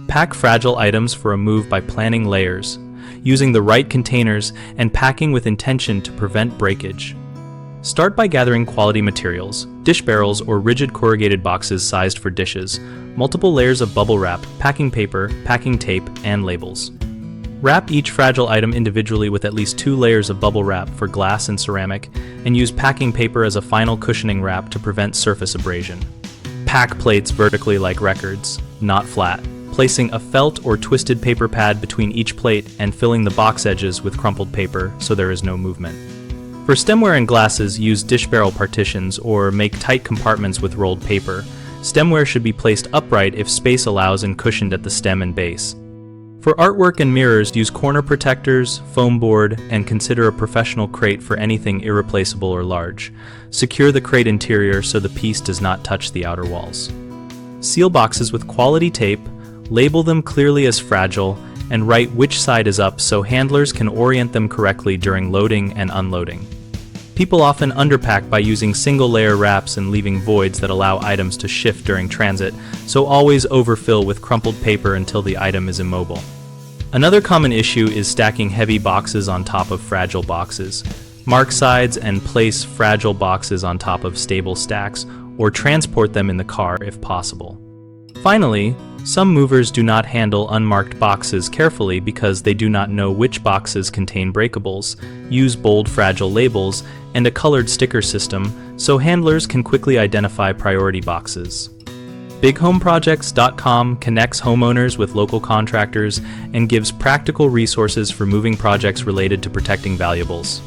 Pack fragile items for a move by planning layers, using the right containers, and packing with intention to prevent breakage. Start by gathering quality materials, dish barrels or rigid corrugated boxes sized for dishes, multiple layers of bubble wrap, packing paper, packing tape, and labels. Wrap each fragile item individually with at least 2 layers of bubble wrap for glass and ceramic, and use packing paper as a final cushioning wrap to prevent surface abrasion. Pack plates vertically like records, not flat, placing a felt or twisted paper pad between each plate and filling the box edges with crumpled paper so there is no movement. For stemware and glasses, use dish barrel partitions or make tight compartments with rolled paper. Stemware should be placed upright if space allows and cushioned at the stem and base. For artwork and mirrors, use corner protectors, foam board, and consider a professional crate for anything irreplaceable or large. Secure the crate interior so the piece does not touch the outer walls. Seal boxes with quality tape, label them clearly as fragile, and write which side is up so handlers can orient them correctly during loading and unloading. People often underpack by using single-layer wraps and leaving voids that allow items to shift during transit, so always overfill with crumpled paper until the item is immobile. Another common issue is stacking heavy boxes on top of fragile boxes. Mark sides and place fragile boxes on top of stable stacks, or transport them in the car if possible. Finally, some movers do not handle unmarked boxes carefully because they do not know which boxes contain breakables. Use bold fragile labels and a colored sticker system so handlers can quickly identify priority boxes. BigHomeProjects.com connects homeowners with local contractors and gives practical resources for moving projects related to protecting valuables.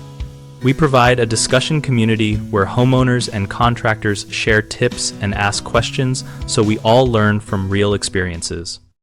We provide a discussion community where homeowners and contractors share tips and ask questions so we all learn from real experiences.